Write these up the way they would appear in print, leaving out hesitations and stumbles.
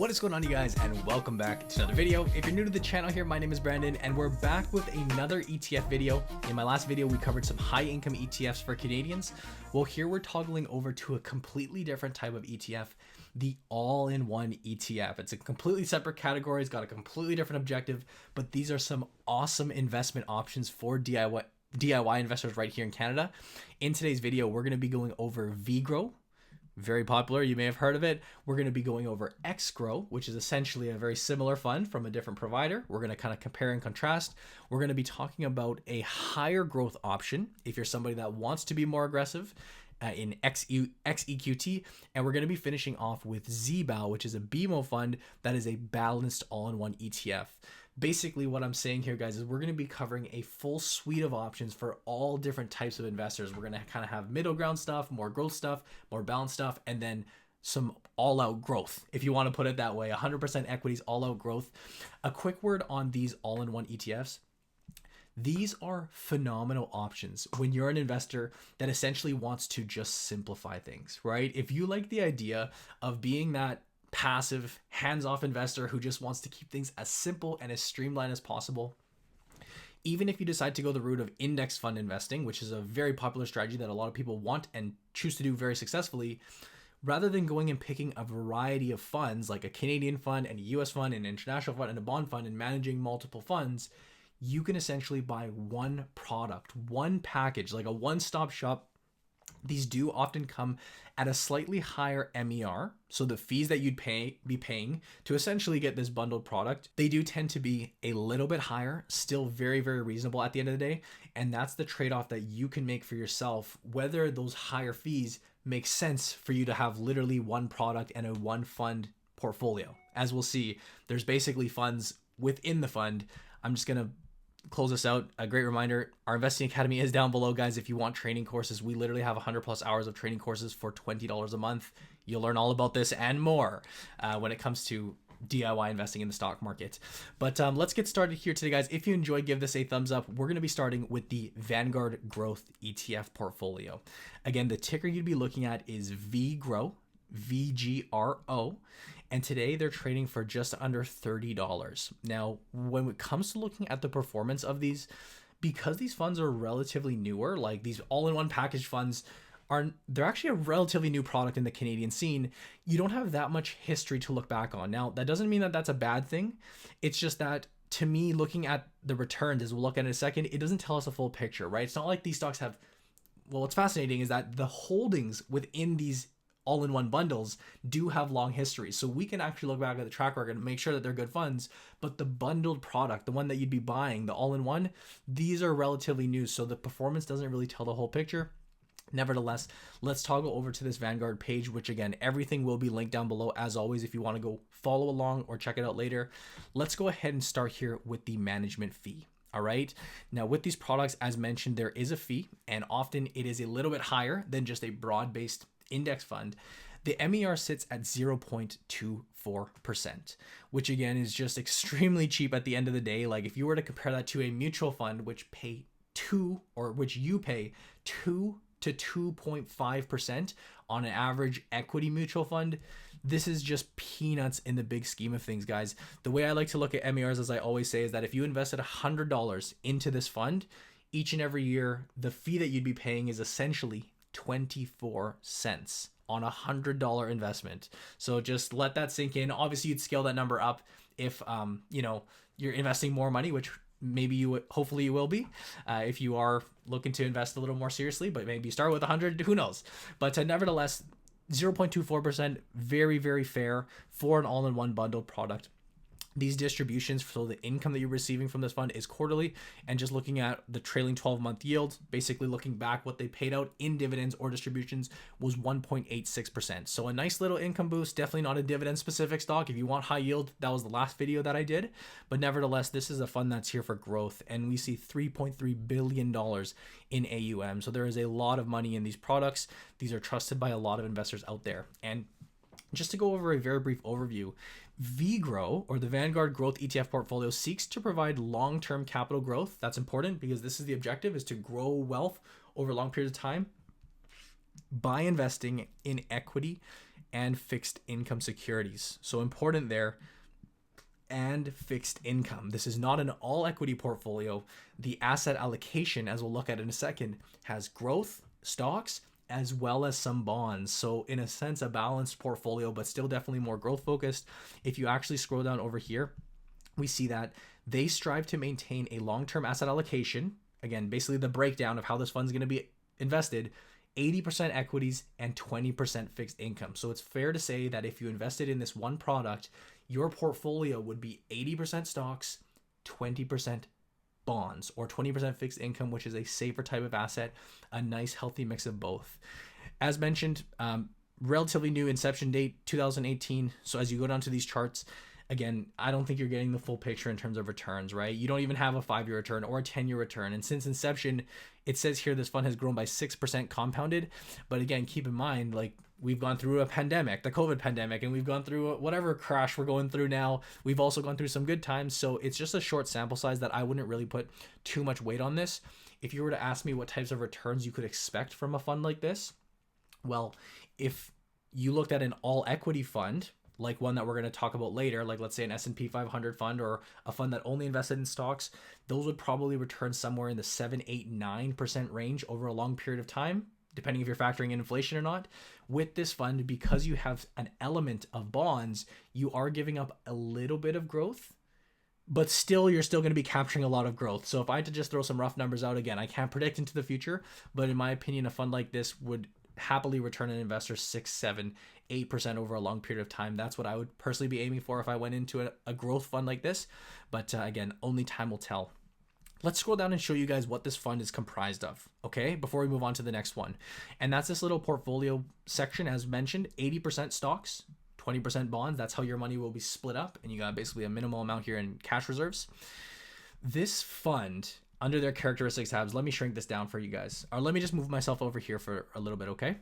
What is going on, you guys, and welcome back to another video. If you're new to the channel here, my name is Brandon and we're back with another ETF video. In my last video, we covered some high income ETFs for Canadians. Well, here we're toggling over to a completely different type of ETF, the All-In-One ETF. It's a completely separate category. It's got a completely different objective, but these are some awesome investment options for DIY investors right here in Canada. In today's video, we're going to be going over VGRO. Very popular, you may have heard of it. We're going to be going over XGRO, which is essentially a very similar fund from a different provider. We're going to kind of compare and contrast. We're going to be talking about a higher growth option if you're somebody that wants to be more aggressive in XEQT, and we're going to be finishing off with ZBAL, which is a BMO fund that is a balanced all-in-one ETF. Basically, what I'm saying here, guys, is we're going to be covering a full suite of options for all different types of investors. We're going to kind of have middle ground stuff, more growth stuff, more balanced stuff, and then some all-out growth, if you want to put it that way. 100% equities, all-out growth. A quick word on these all-in-one ETFs. These are phenomenal options when you're an investor that essentially wants to just simplify things, right? If you like the idea of being that passive, hands-off investor who just wants to keep things as simple and as streamlined as possible, even if you decide to go the route of index fund investing, which is a very popular strategy that a lot of people want and choose to do very successfully, rather than going and picking a variety of funds like a Canadian fund and a US fund, an international fund and a bond fund and managing multiple funds, you can essentially buy one product, one package, like a one-stop shop. These do often come at a slightly higher MER. So the fees that you'd be paying to essentially get this bundled product, they do tend to be a little bit higher, still very, very reasonable at the end of the day. And that's the trade-off that you can make for yourself, whether those higher fees make sense for you to have literally one product and a one fund portfolio. As we'll see, there's basically funds within the fund. I'm just going to close this out. A great reminder, our investing academy is down below, guys. If you want training courses, we literally have 100+ hours of training courses for $20 a month. You'll learn all about this and more when it comes to DIY investing in the stock market. But let's get started here today, guys. If you enjoyed, give this a thumbs up. We're going to be starting with the Vanguard Growth ETF portfolio. Again, the ticker you'd be looking at is VGRO, VGRO. And today they're trading for just under $30. Now, when it comes to looking at the performance of these, because these funds are relatively newer, like these all-in-one package funds they're actually a relatively new product in the Canadian scene. You don't have that much history to look back on. Now, that doesn't mean that that's a bad thing. It's just that, to me, looking at the returns, as we'll look at in a second, it doesn't tell us a full picture, right? It's not like these stocks have, well, what's fascinating is that the holdings within these all-in-one bundles do have long histories. So we can actually look back at the track record and make sure that they're good funds, but the bundled product, the one that you'd be buying, the all-in-one, these are relatively new. So the performance doesn't really tell the whole picture. Nevertheless, let's toggle over to this Vanguard page, which again, everything will be linked down below as always if you want to go follow along or check it out later. Let's go ahead and start here with the management fee. All right. Now with these products, as mentioned, there is a fee, and often it is a little bit higher than just a broad-based index fund. The MER sits at 0.24%, which again is just extremely cheap at the end of the day. Like if you were to compare that to a mutual fund, which you pay 2 to 2.5% on an average equity mutual fund, this is just peanuts in the big scheme of things, guys. The way I like to look at MERs, as I always say, is that if you invested $100 into this fund, each and every year, the fee that you'd be paying is essentially 24 cents on a $100 investment. So just let that sink in. Obviously, you'd scale that number up if you're investing more money, which maybe hopefully you will be if you are looking to invest a little more seriously, but maybe you start with 100, who knows. But nevertheless, 0.24%, very, very fair for an all-in-one bundled product. These distributions, so the income that you're receiving from this fund is quarterly, and just looking at the trailing 12-month yield, basically looking back, what they paid out in dividends or distributions was 1.86%. So a nice little income boost, definitely not a dividend specific stock. If you want high yield, that was the last video that I did. But nevertheless, this is a fund that's here for growth, and we see $3.3 billion in AUM. So there is a lot of money in these products. These are trusted by a lot of investors out there. And just to go over a very brief overview, VGRO, or the Vanguard Growth ETF portfolio, seeks to provide long-term capital growth. That's important because this is the objective, is to grow wealth over long periods of time by investing in equity and fixed income securities. So important there. And fixed income. This is not an all equity portfolio. The asset allocation, as we'll look at in a second, has growth, stocks, as well as some bonds. So in a sense, a balanced portfolio, but still definitely more growth focused. If you actually scroll down over here, we see that they strive to maintain a long-term asset allocation. Again, basically the breakdown of how this fund is going to be invested: 80% equities and 20% fixed income. So it's fair to say that if you invested in this one product, your portfolio would be 80% stocks, 20% bonds, or 20% fixed income, which is a safer type of asset, a nice healthy mix of both. As mentioned, relatively new inception date, 2018. So as you go down to these charts, again, I don't think you're getting the full picture in terms of returns, right? You don't even have a 5-year return or a 10-year return. And since inception, it says here this fund has grown by 6% compounded. But again, keep in mind, like, we've gone through a pandemic, the COVID pandemic, and we've gone through whatever crash we're going through now. We've also gone through some good times. So it's just a short sample size that I wouldn't really put too much weight on this. If you were to ask me what types of returns you could expect from a fund like this, well, if you looked at an all equity fund, like one that we're going to talk about later, like let's say an S&P 500 fund or a fund that only invested in stocks, those would probably return somewhere in the 7, 8, 9% range over a long period of time, depending if you're factoring in inflation or not. With this fund, because you have an element of bonds, you are giving up a little bit of growth, but still, you're still going to be capturing a lot of growth. So if I had to just throw some rough numbers out, again, I can't predict into the future, but in my opinion, a fund like this would happily return an investor 6, 7, 8% over a long period of time. That's what I would personally be aiming for if I went into a growth fund like this. But again, only time will tell. Let's scroll down and show you guys what this fund is comprised of, okay, before we move on to the next one. And that's this little portfolio section. As mentioned, 80% stocks, 20% bonds. That's how your money will be split up. And you got basically a minimal amount here in cash reserves. This fund, under their characteristics tabs, let me shrink this down for you guys. Or let me just move myself over here for a little bit, okay?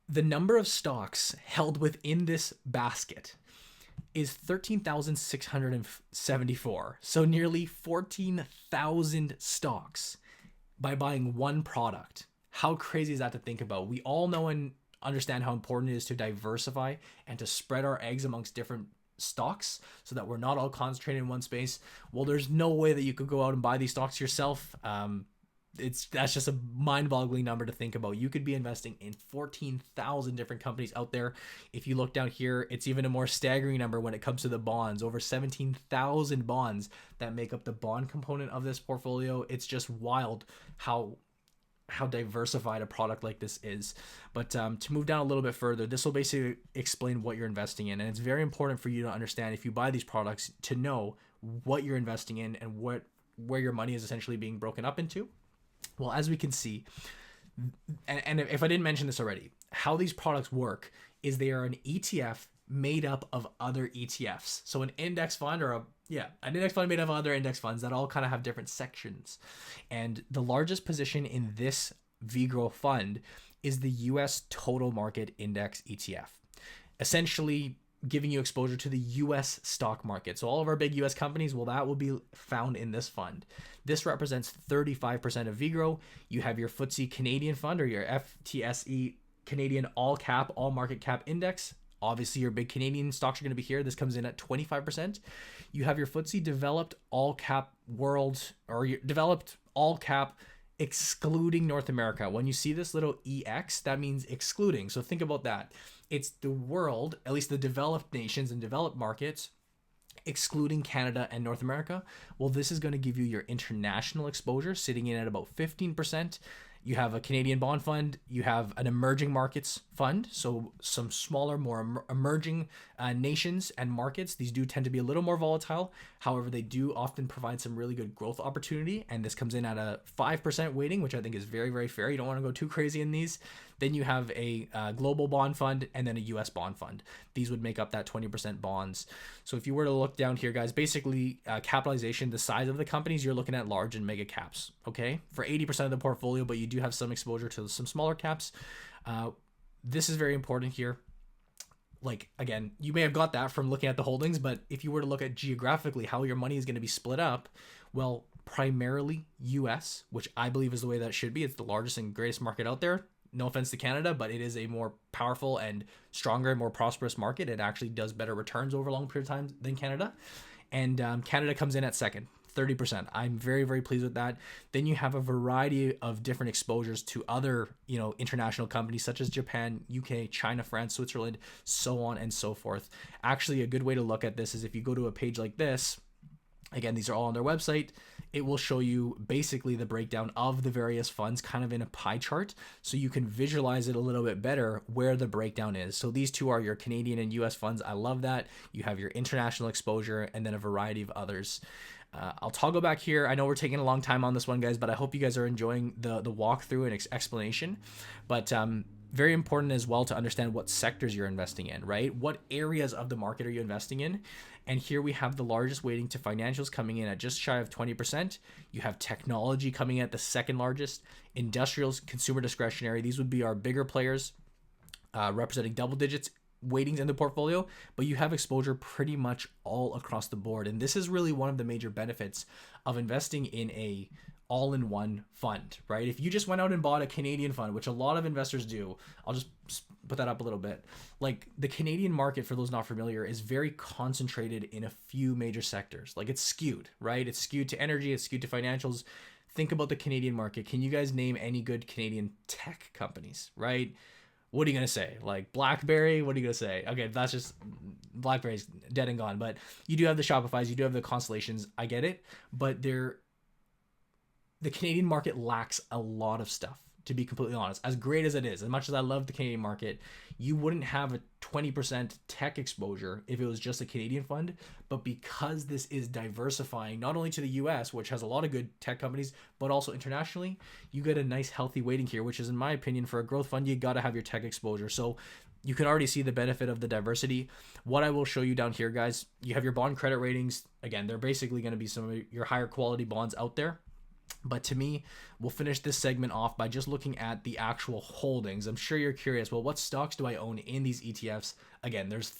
The number of stocks held within this basket is 13,674. So nearly 14,000 stocks by buying one product. How crazy is that to think about? We all know and understand how important it is to diversify and to spread our eggs amongst different stocks so that we're not all concentrated in one space. Well, there's no way that you could go out and buy these stocks yourself. That's just a mind-boggling number to think about. You could be investing in 14,000 different companies out there. If you look down here, it's even a more staggering number when it comes to the bonds. Over 17,000 bonds that make up the bond component of this portfolio. It's just wild how diversified a product like this is. But to move down a little bit further, this will basically explain what you're investing in. And it's very important for you to understand, if you buy these products, to know what you're investing in and where your money is essentially being broken up into. Well, as we can see, and if I didn't mention this already, how these products work is they are an ETF made up of other ETFs. So an index fund an index fund made up of other index funds that all kind of have different sections. And the largest position in this VGRO fund is the US Total Market Index ETF, essentially giving you exposure to the US stock market. So all of our big US companies, well, that will be found in this fund. This represents 35% of VGRO. You have your FTSE Canadian fund, or your FTSE Canadian all market cap index. Obviously, your big Canadian stocks are going to be here. This comes in at 25%. You have your FTSE Developed All Cap World, or your Developed All Cap excluding North America. When you see this little EX, that means excluding. So think about that. It's the world, at least the developed nations and developed markets, excluding Canada and North America. Well, this is going to give you your international exposure sitting in at about 15%. You have a Canadian bond fund. You have an emerging markets fund. So some smaller, more emerging nations and markets. These do tend to be a little more volatile. However, they do often provide some really good growth opportunity. And this comes in at a 5% weighting, which I think is very, very fair. You don't want to go too crazy in these. Then you have a global bond fund and then a US bond fund. These would make up that 20% bonds. So if you were to look down here, guys, basically capitalization, the size of the companies, you're looking at large and mega caps, okay? For 80% of the portfolio, but you do have some exposure to some smaller caps. This is very important here. Like, again, you may have got that from looking at the holdings, but if you were to look at geographically how your money is going to be split up, well, primarily US, which I believe is the way that it should be. It's the largest and greatest market out there. no offense to Canada, but it is a more powerful and stronger and more prosperous market. It actually does better returns over a long period of time than Canada. And Canada comes in at second, 30%. I'm very, very pleased with that. Then you have a variety of different exposures to other, international companies such as Japan, UK, China, France, Switzerland, so on and so forth. Actually, a good way to look at this is if you go to a page like this. Again, these are all on their website. It will show you basically the breakdown of the various funds kind of in a pie chart, so you can visualize it a little bit better where the breakdown is. So these two are your Canadian and US funds. I love that. You have your international exposure and then a variety of others. I'll toggle back here. I know we're taking a long time on this one, guys, but I hope you guys are enjoying the walkthrough and explanation. But very important as well to understand what sectors you're investing in, right? What areas of the market are you investing in? And here we have the largest weighting to financials coming in at just shy of 20%. You have technology coming in at the second largest, industrials, consumer discretionary. These would be our bigger players, representing double digits weightings in the portfolio, but you have exposure pretty much all across the board. And this is really one of the major benefits of investing in a all-in-one fund, right? If you just went out and bought a Canadian fund, which a lot of investors do, I'll just put that up a little bit. Like the Canadian market, for those not familiar, is very concentrated in a few major sectors. Like it's skewed, right? It's skewed to energy, it's skewed to financials. Think about the Canadian market. Can you guys name any good Canadian tech companies, right? What are you going to say? Like BlackBerry? What are you going to say? Okay, that's just BlackBerry's dead and gone. But you do have the Shopify's, you do have the Constellations. I get it. But the Canadian market lacks a lot of stuff, to be completely honest. As great as it is, as much as I love the Canadian market, you wouldn't have a 20% tech exposure if it was just a Canadian fund. But because this is diversifying not only to the US, which has a lot of good tech companies, but also internationally, you get a nice healthy weighting here, which is, in my opinion, for a growth fund, you got to have your tech exposure. So you can already see the benefit of the diversity. What I will show you down here, guys, you have your bond credit ratings. Again, they're basically going to be some of your higher quality bonds out there. But to me, we'll finish this segment off by just looking at the actual holdings. I'm sure you're curious, well, what stocks do I own in these ETFs? Again, there's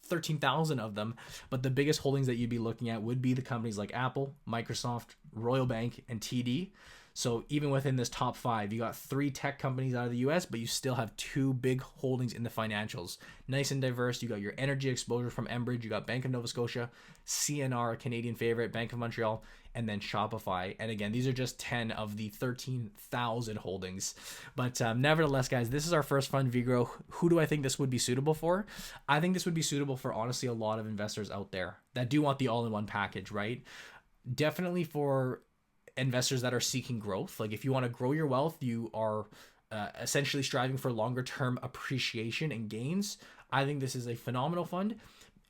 13,000 of them, but the biggest holdings that you'd be looking at would be the companies like Apple, Microsoft, Royal Bank, and TD. So even within this top 5, you got 3 tech companies out of the US, but you still have 2 big holdings in the financials. Nice and diverse. You got your energy exposure from Enbridge, you got Bank of Nova Scotia, CNR, a Canadian favorite, Bank of Montreal, and then Shopify. And again, these are just 10 of the 13,000 holdings. But nevertheless, guys, this is our first fund, VGRO. Who do I think this would be suitable for? I think this would be suitable for, honestly, a lot of investors out there that do want the all-in-one package, right? Definitely for investors that are seeking growth. Like if you want to grow your wealth, you are essentially striving for longer term appreciation and gains. I think this is a phenomenal fund,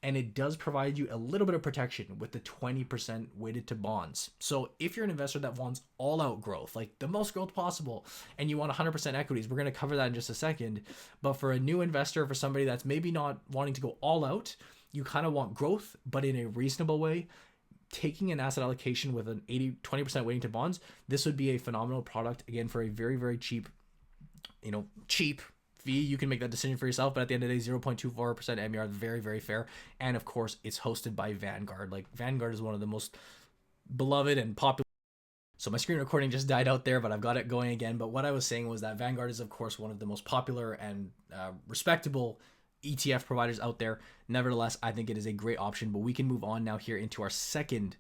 and it does provide you a little bit of protection with the 20% weighted to bonds. So if you're an investor that wants all out growth, like the most growth possible, and you want 100% equities, we're going to cover that in just a second. But for a new investor, for somebody that's maybe not wanting to go all out, you kind of want growth, but in a reasonable way, taking an asset allocation with an 20% weighting to bonds, this would be a phenomenal product, again, for a very, very cheap fee. You can make that decision for yourself, but at the end of the day, 0.24% MER, very, very fair. And of course, it's hosted by Vanguard. Like Vanguard is one of the most beloved and popular. So my screen recording just died out there, but I've got it going again. But what I was saying was that Vanguard is, of course, one of the most popular and respectable ETF providers out there. Nevertheless, I think it is a great option, but we can move on now here into our second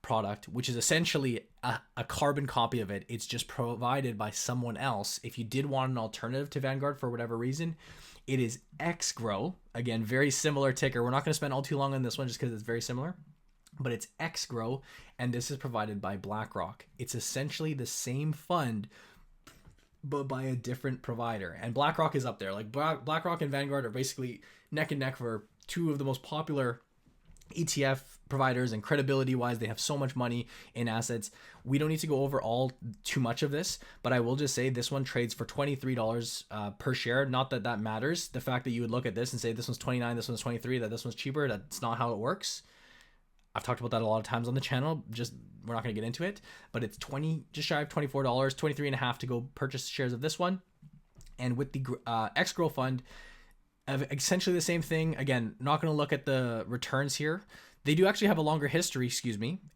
product, which is essentially a carbon copy of it. It's just provided by someone else. If you did want an alternative to Vanguard for whatever reason, it is XGRO. Again, very similar ticker. We're not going to spend all too long on this one just because it's very similar, but it's XGRO, and this is provided by BlackRock. It's essentially the same fund, but by a different provider. And BlackRock is up there. Like BlackRock and Vanguard are basically neck and neck for 2 of the most popular ETF providers, and credibility wise, they have so much money in assets. We don't need to go over all too much of this, but I will just say this one trades for $23 per share. Not that that matters. The fact that you would look at this and say this one's 29, this one's 23, that this one's cheaper, that's not how it works. I've talked about that a lot of times on the channel. Just we're not going to get into it, but it's just shy of $24, 23 and a half to go purchase shares of this one. And with the XGRO fund, essentially the same thing. Again, not going to look at the returns here. They do actually have a longer history,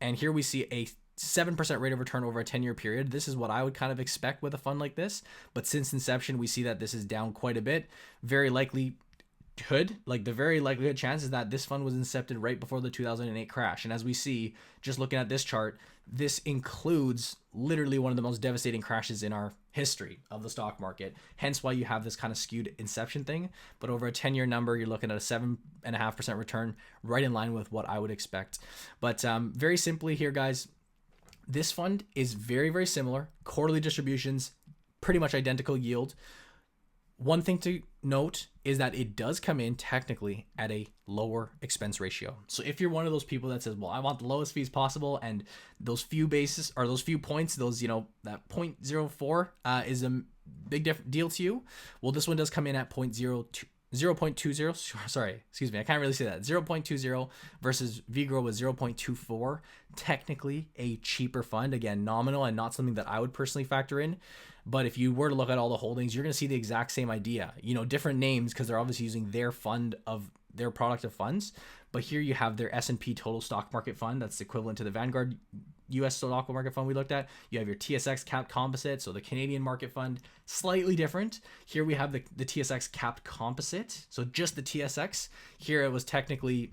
and here we see a 7% rate of return over a 10-year period. This is what I would kind of expect with a fund like this. But since inception, we see that this is down quite a bit. Very likely the very likelihood chance is that this fund was incepted right before the 2008 crash. And as we see, just looking at this chart, this includes literally one of the most devastating crashes in our history of the stock market. Hence why you have this kind of skewed inception thing. But over a 10-year number, you're looking at a 7.5% return, right in line with what I would expect. But very simply here, guys, this fund is very, very similar. Quarterly distributions, pretty much identical yield. One thing to note is that it does come in technically at a lower expense ratio. So if you're one of those people that says, well, I want the lowest fees possible, and those few basis or those few points, those, that 0.04 is a big deal to you. Well, this one does come in at 0.20. Sorry, excuse me. I can't really say that. 0.20 versus VGRO was 0.24. Technically a cheaper fund. Again, nominal and not something that I would personally factor in. But if you were to look at all the holdings, you're going to see the exact same idea. Different names because they're obviously using their product of funds. But here you have their S&P total stock market fund. That's equivalent to the Vanguard US stock market fund we looked at. You have your TSX capped composite, so the Canadian market fund, slightly different. Here we have the TSX capped composite, so just the TSX. Here it was technically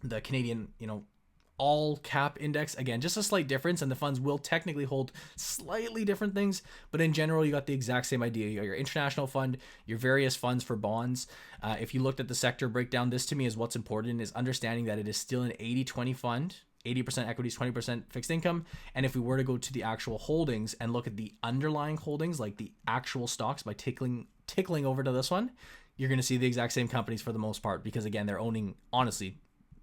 the Canadian, all cap index. Again, just a slight difference, and the funds will technically hold slightly different things, but in general, you got the exact same idea. You got your international fund, your various funds for bonds. If you looked at the sector breakdown, this to me is what's important, is understanding that it is still an 80-20 fund. 80% equities, 20% fixed income. And if we were to go to the actual holdings and look at the underlying holdings, like the actual stocks, by tickling over to this one, you're going to see the exact same companies for the most part, because again, they're owning, honestly,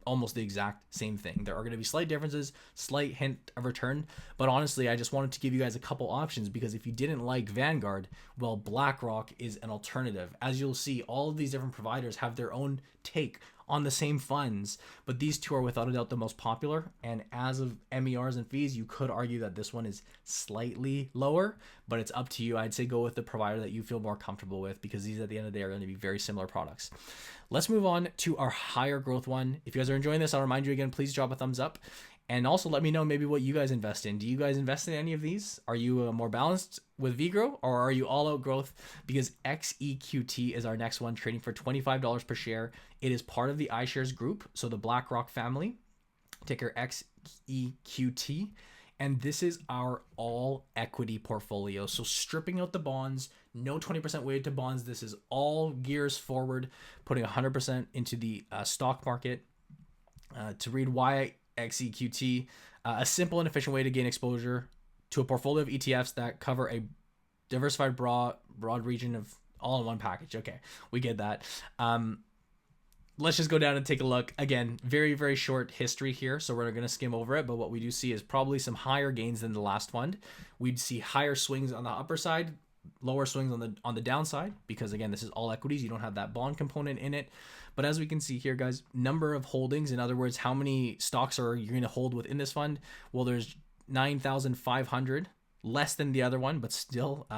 almost the exact same thing. There are going to be slight differences, slight hint of return, but honestly, I just wanted to give you guys a couple options, because if you didn't like Vanguard, well, BlackRock is an alternative. As you'll see, all of these different providers have their own take on the same funds, but these two are without a doubt the most popular. And as of MERs and fees, you could argue that this one is slightly lower, but it's up to you. I'd say go with the provider that you feel more comfortable with, because these at the end of the day are going to be very similar products. Let's move on to our higher growth one. If you guys are enjoying this, I'll remind you again, please drop a thumbs up. And also let me know maybe what you guys invest in. Do you guys invest in any of these? Are you more balanced with VGRO, or are you all out growth? Because XEQT is our next one, trading for $25 per share. It is part of the iShares group, so the BlackRock family, ticker XEQT. And this is our all equity portfolio. So stripping out the bonds, no 20% weighted to bonds. This is all gears forward, putting 100% into the stock market. To read why XEQT, a simple and efficient way to gain exposure to a portfolio of ETFs that cover a diversified broad region of all in one package. Okay, we get that. Let's just go down and take a look. Again, very, very short history here, so we're going to skim over it, but what we do see is probably some higher gains than the last fund. We'd see higher swings on the upper side, lower swings on the downside, because again, this is all equities. You don't have that bond component in it. But as we can see here, guys, number of holdings, in other words, how many stocks are you going to hold within this fund? Well, there's 9,500, less than the other one, but still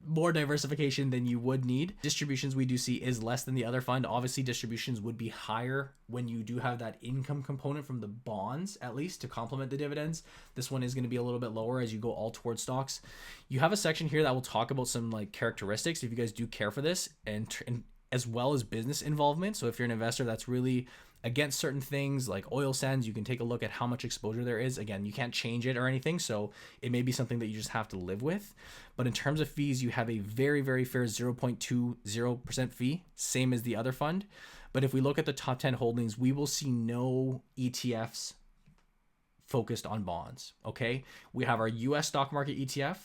more diversification than you would need. Distributions we do see is less than the other fund. Obviously, distributions would be higher when you do have that income component from the bonds, at least to complement the dividends. This one is going to be a little bit lower as you go all towards stocks. You have a section here that will talk about some like characteristics if you guys do care for this, and as well as business involvement. So if you're an investor that's really against certain things like oil sands, you can take a look at how much exposure there is. Again, you can't change it or anything, so it may be something that you just have to live with. But in terms of fees, you have a very, very fair 0.20% fee, same as the other fund. But if we look at the top 10 holdings, we will see no ETFs focused on bonds, okay? We have our US stock market ETF.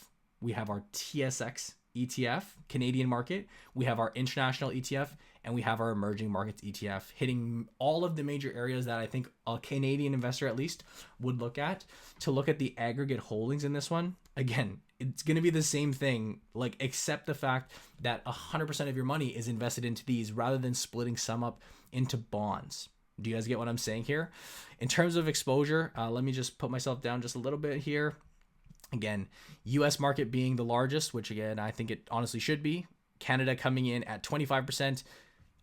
We have our TSX ETF, Canadian market. We have our international ETF, and we have our emerging markets ETF, hitting all of the major areas that I think a Canadian investor at least would look at to look at the aggregate holdings in this one. Again, it's going to be the same thing, like except the fact that 100% of your money is invested into these rather than splitting some up into bonds. Do you guys get what I'm saying here? In terms of exposure, let me just put myself down just a little bit here. Again, US market being the largest, which again, I think it honestly should be. Canada coming in at 25%.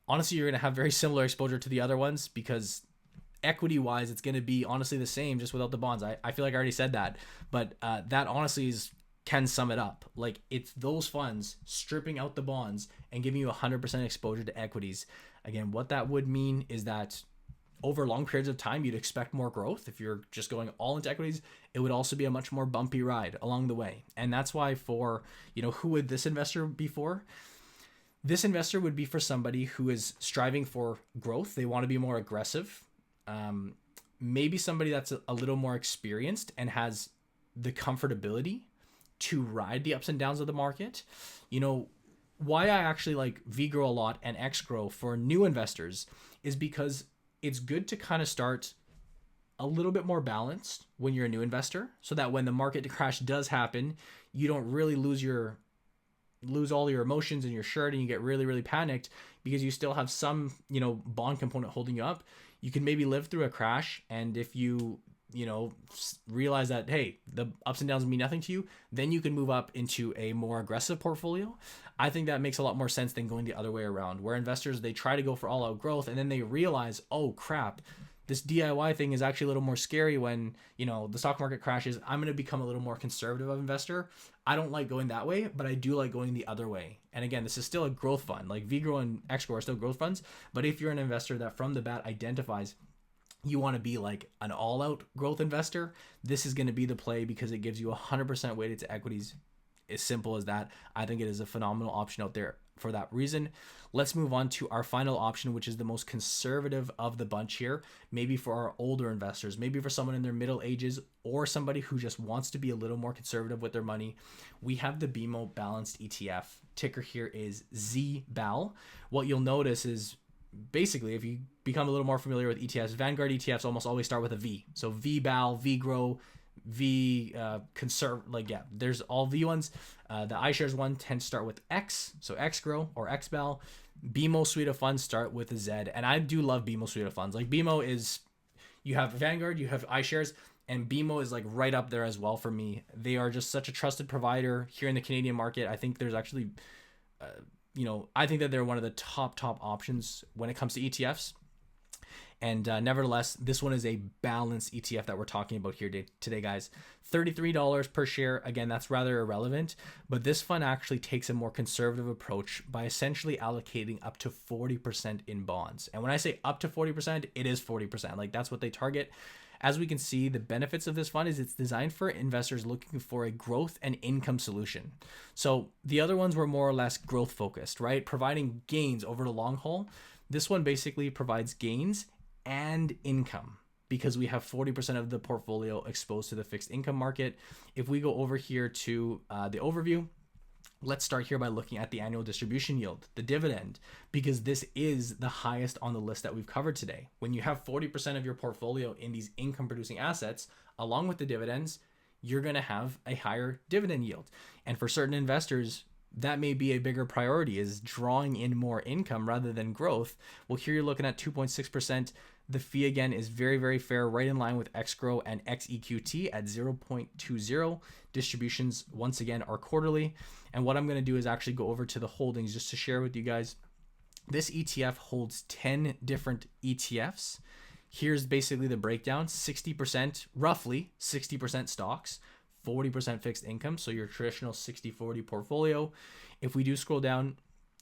Honestly, you're going to have very similar exposure to the other ones because equity wise, it's going to be honestly the same just without the bonds. I feel like I already said that, but that honestly can sum it up. Like, it's those funds stripping out the bonds and giving you 100% exposure to equities. Again, what that would mean is that over long periods of time, you'd expect more growth. If you're just going all into equities, it would also be a much more bumpy ride along the way. And that's why for, who would this investor be for? This investor would be for somebody who is striving for growth. They want to be more aggressive. Maybe somebody that's a little more experienced and has the comfortability to ride the ups and downs of the market. Why I actually like VGRO a lot and XGRO for new investors is because it's good to kind of start a little bit more balanced when you're a new investor, so that when the market crash does happen, you don't really lose all your emotions in your shirt and you get really, really panicked, because you still have some, bond component holding you up. You can maybe live through a crash. And if you realize that, hey, the ups and downs mean nothing to you, then you can move up into a more aggressive portfolio. I think that makes a lot more sense than going the other way around, where investors, they try to go for all out growth and then they realize, oh crap, this DIY thing is actually a little more scary when, the stock market crashes. I'm going to become a little more conservative of investor. I don't like going that way, but I do like going the other way. And again, this is still a growth fund. Like VGRO and XGRO are still growth funds. But if you're an investor that from the bat identifies you want to be like an all-out growth investor, this is going to be the play, because it gives you 100% weighted to equities. As simple as that. I think it is a phenomenal option out there for that reason. Let's move on to our final option, which is the most conservative of the bunch here. Maybe for our older investors, maybe for someone in their middle ages, or somebody who just wants to be a little more conservative with their money. We have the BMO Balanced ETF. Ticker here is ZBAL. What you'll notice is, basically, if you become a little more familiar with ETFs, Vanguard ETFs almost always start with a V. So VBAL, VGRO, there's all V ones. The iShares one tends to start with X, so XGRO or XBAL. BMO suite of funds start with a Z, and I do love BMO suite of funds. Like, BMO is, you have Vanguard, you have iShares, and BMO is like right up there as well for me. They are just such a trusted provider here in the Canadian market. I think there's actually, I think that they're one of the top options when it comes to ETFs. And nevertheless, this one is a balanced ETF that we're talking about here today, guys. $33 per share. Again, that's rather irrelevant, but this fund actually takes a more conservative approach by essentially allocating up to 40% in bonds. And when I say up to 40%, it is 40%. Like, that's what they target. As we can see, the benefits of this fund is it's designed for investors looking for a growth and income solution. So the other ones were more or less growth focused, right? Providing gains over the long haul. This one basically provides gains and income, because we have 40% of the portfolio exposed to the fixed income market. If we go over here to the overview, let's start here by looking at the annual distribution yield, the dividend, because this is the highest on the list that we've covered today. When you have 40% of your portfolio in these income producing assets, along with the dividends, you're going to have a higher dividend yield. And for certain investors, that may be a bigger priority, is drawing in more income rather than growth. Well, here you're looking at 2.6%. The fee, again, is very, very fair, right in line with XGRO and XEQT at 0.20. Distributions, once again, are quarterly. And what I'm going to do is actually go over to the holdings just to share with you guys. This ETF holds 10 different ETFs. Here's basically the breakdown. 60%, roughly 60% stocks, 40% fixed income. So your traditional 60-40 portfolio. If we do scroll down,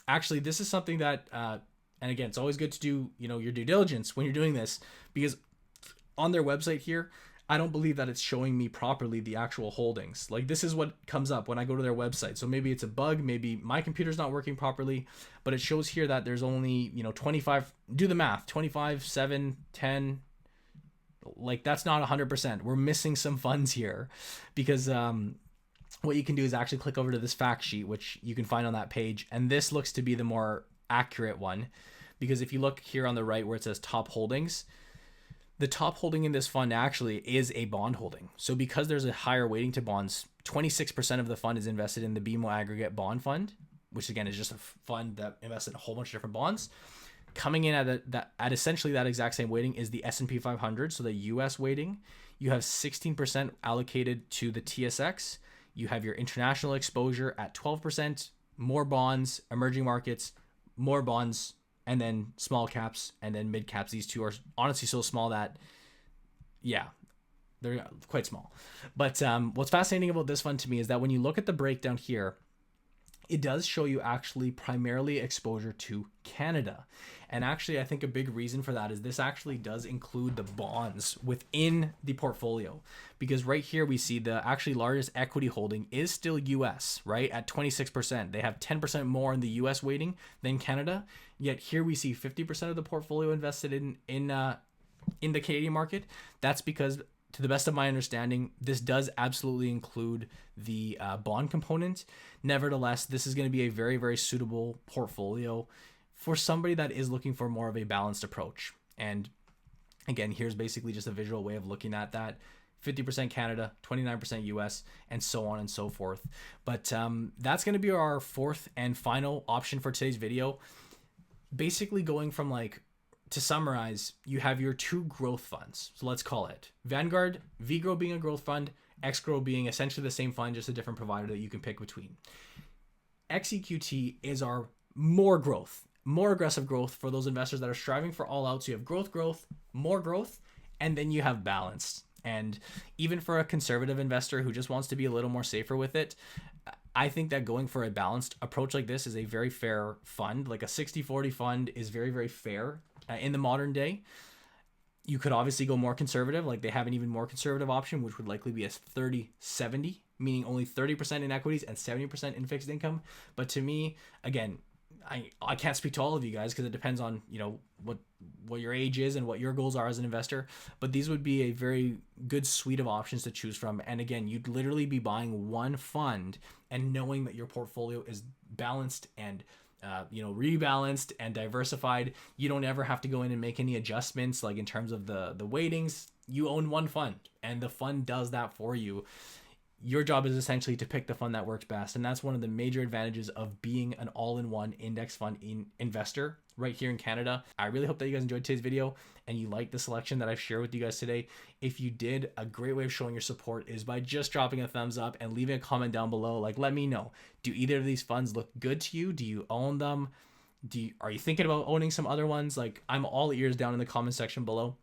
actually, this is something that, and again, it's always good to do, your due diligence when you're doing this, because on their website here, I don't believe that it's showing me properly the actual holdings. Like, this is what comes up when I go to their website. So maybe it's a bug, maybe my computer's not working properly, but it shows here that there's only, 25, do the math, 25, 7, 10, like that's not 100%. We're missing some funds here, because what you can do is actually click over to this fact sheet, which you can find on that page. And this looks to be the more accurate one, because if you look here on the right where it says top holdings, the top holding in this fund actually is a bond holding. So because there's a higher weighting to bonds, 26% of the fund is invested in the BMO Aggregate Bond Fund, which again is just a fund that invests in a whole bunch of different bonds. Coming in at essentially that exact same weighting is the S&P 500, so the US weighting. You have 16% allocated to the TSX. You have your international exposure at 12%, more bonds, emerging markets, more bonds, and then small caps, and then mid caps. These two are honestly so small that, yeah, they're quite small. But what's fascinating about this fund to me is that when you look at the breakdown here, it does show you actually primarily exposure to Canada. And actually, I think a big reason for that is this actually does include the bonds within the portfolio, because right here we see the actually largest equity holding is still US, right? At 26%. They have 10% more in the US weighting than Canada. Yet here we see 50% of the portfolio invested in the Canadian market. That's because, to the best of my understanding, this does absolutely include the bond component. Nevertheless, this is going to be a very, very suitable portfolio for somebody that is looking for more of a balanced approach. And again, here's basically just a visual way of looking at that. 50% Canada, 29% US, and so on and so forth. But that's going to be our fourth and final option for today's video. Basically going from, like, to summarize, you have your two growth funds. So let's call it Vanguard, VGRO being a growth fund, XGRO being essentially the same fund, just a different provider that you can pick between. XEQT is our more growth, more aggressive growth for those investors that are striving for all out. So you have growth, more growth, and then you have balance. And even for a conservative investor who just wants to be a little more safer with it, I think that going for a balanced approach like this is a very fair fund. Like a 60-40 fund is very, very fair in the modern day. You could obviously go more conservative, like they have an even more conservative option, which would likely be a 30-70, meaning only 30% in equities and 70% in fixed income. But to me, again, I can't speak to all of you guys because it depends on, you know, what your age is and what your goals are as an investor. But these would be a very good suite of options to choose from. And again, you'd literally be buying one fund and knowing that your portfolio is balanced and rebalanced and diversified. You don't ever have to go in and make any adjustments, like in terms of the weightings. You own one fund and the fund does that for you. Your job is essentially to pick the fund that works best. And that's one of the major advantages of being an all-in-one index fund investor right here in Canada. I really hope that you guys enjoyed today's video and you liked the selection that I've shared with you guys today. If you did, a great way of showing your support is by just dropping a thumbs up and leaving a comment down below. Like, let me know, do either of these funds look good to you? Do you own them? Are you thinking about owning some other ones? Like, I'm all ears down in the comment section below.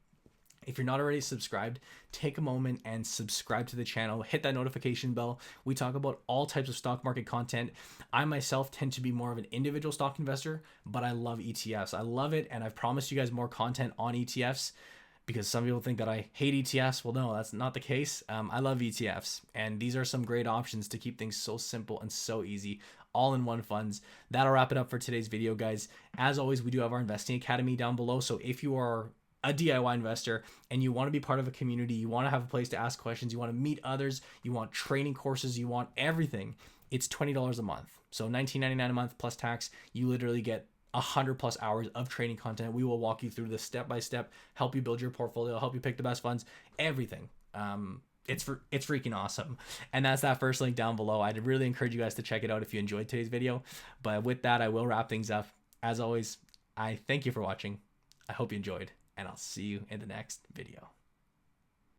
If you're not already subscribed, take a moment and subscribe to the channel. Hit that notification bell. We talk about all types of stock market content. I myself tend to be more of an individual stock investor, but I love ETFs. I love it, and I've promised you guys more content on ETFs because some people think that I hate ETFs. Well, no, that's not the case. I love ETFs, and these are some great options to keep things so simple and so easy. All-in-one funds. That'll wrap it up for today's video, guys. As always, we do have our Investing Academy down below, so if you are a DIY investor and you want to be part of a community, you want to have a place to ask questions, you want to meet others, you want training courses, you want everything, it's $20 a month. So $19.99 a month plus tax. You literally get 100+ hours of training content. We will walk you through this step by step, help you build your portfolio, help you pick the best funds, everything. It's freaking awesome. And that's that first link down below. I'd really encourage you guys to check it out if you enjoyed today's video. But with that, I will wrap things up. As always, I thank you for watching. I hope you enjoyed, and I'll see you in the next video.